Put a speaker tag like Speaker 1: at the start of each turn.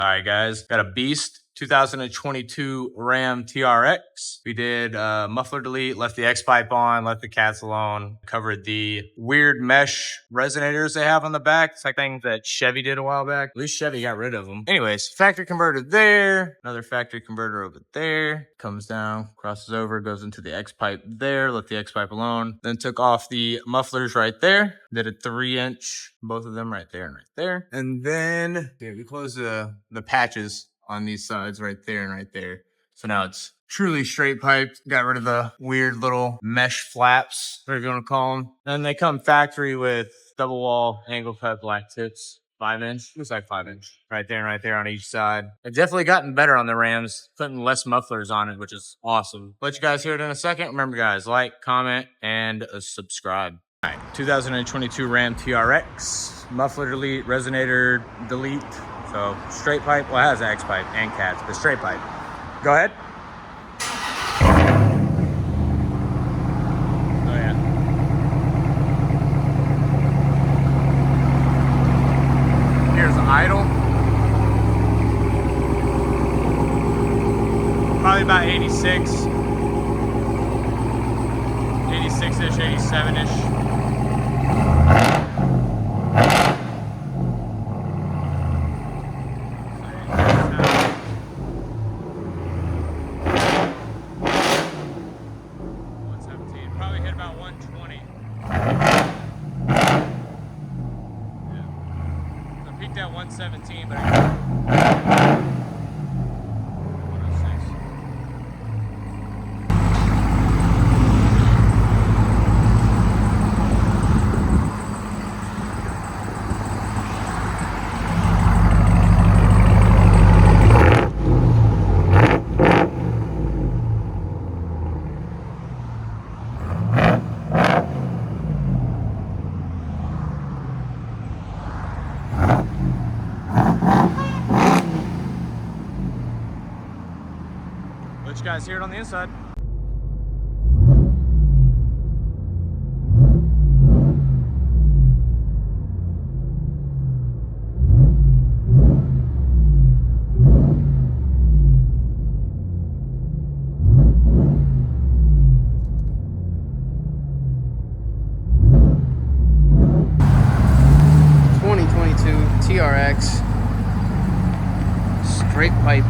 Speaker 1: All right, guys, got a beast. 2022 Ram TRX. We did muffler delete, left the X pipe on, left the cats alone, covered the weird mesh resonators they have on the back. It's like things that Chevy did a while back. At least Chevy got rid of them. Anyways, factory converter there, another factory converter over there. Comes down, crosses over, goes into the X pipe there, left the X pipe alone. Then took off the mufflers right there. Did a 3-inch, both of them right there and right there. And then we closed the patches on these sides right there and right there. So now it's truly straight piped. Got rid of the weird little mesh flaps, whatever you want to call them. And they come factory with double wall angle cut black tips. 5-inch, looks like 5-inch. Right there and right there on each side. I've definitely gotten better on the Rams, putting less mufflers on it, which is awesome. Let you guys hear it in a second. Remember guys, like, comment, and subscribe. All right, 2022 Ram TRX, muffler delete, resonator delete. So straight pipe, well, it has X pipe and cats, but straight pipe. Go ahead. Oh yeah. Here's idle. Probably about 86. 86-ish, 87-ish. Probably hit about 120. Yeah. So peaked at 117, but 106. Let you guys hear it on the inside.
Speaker 2: TRX straight pipe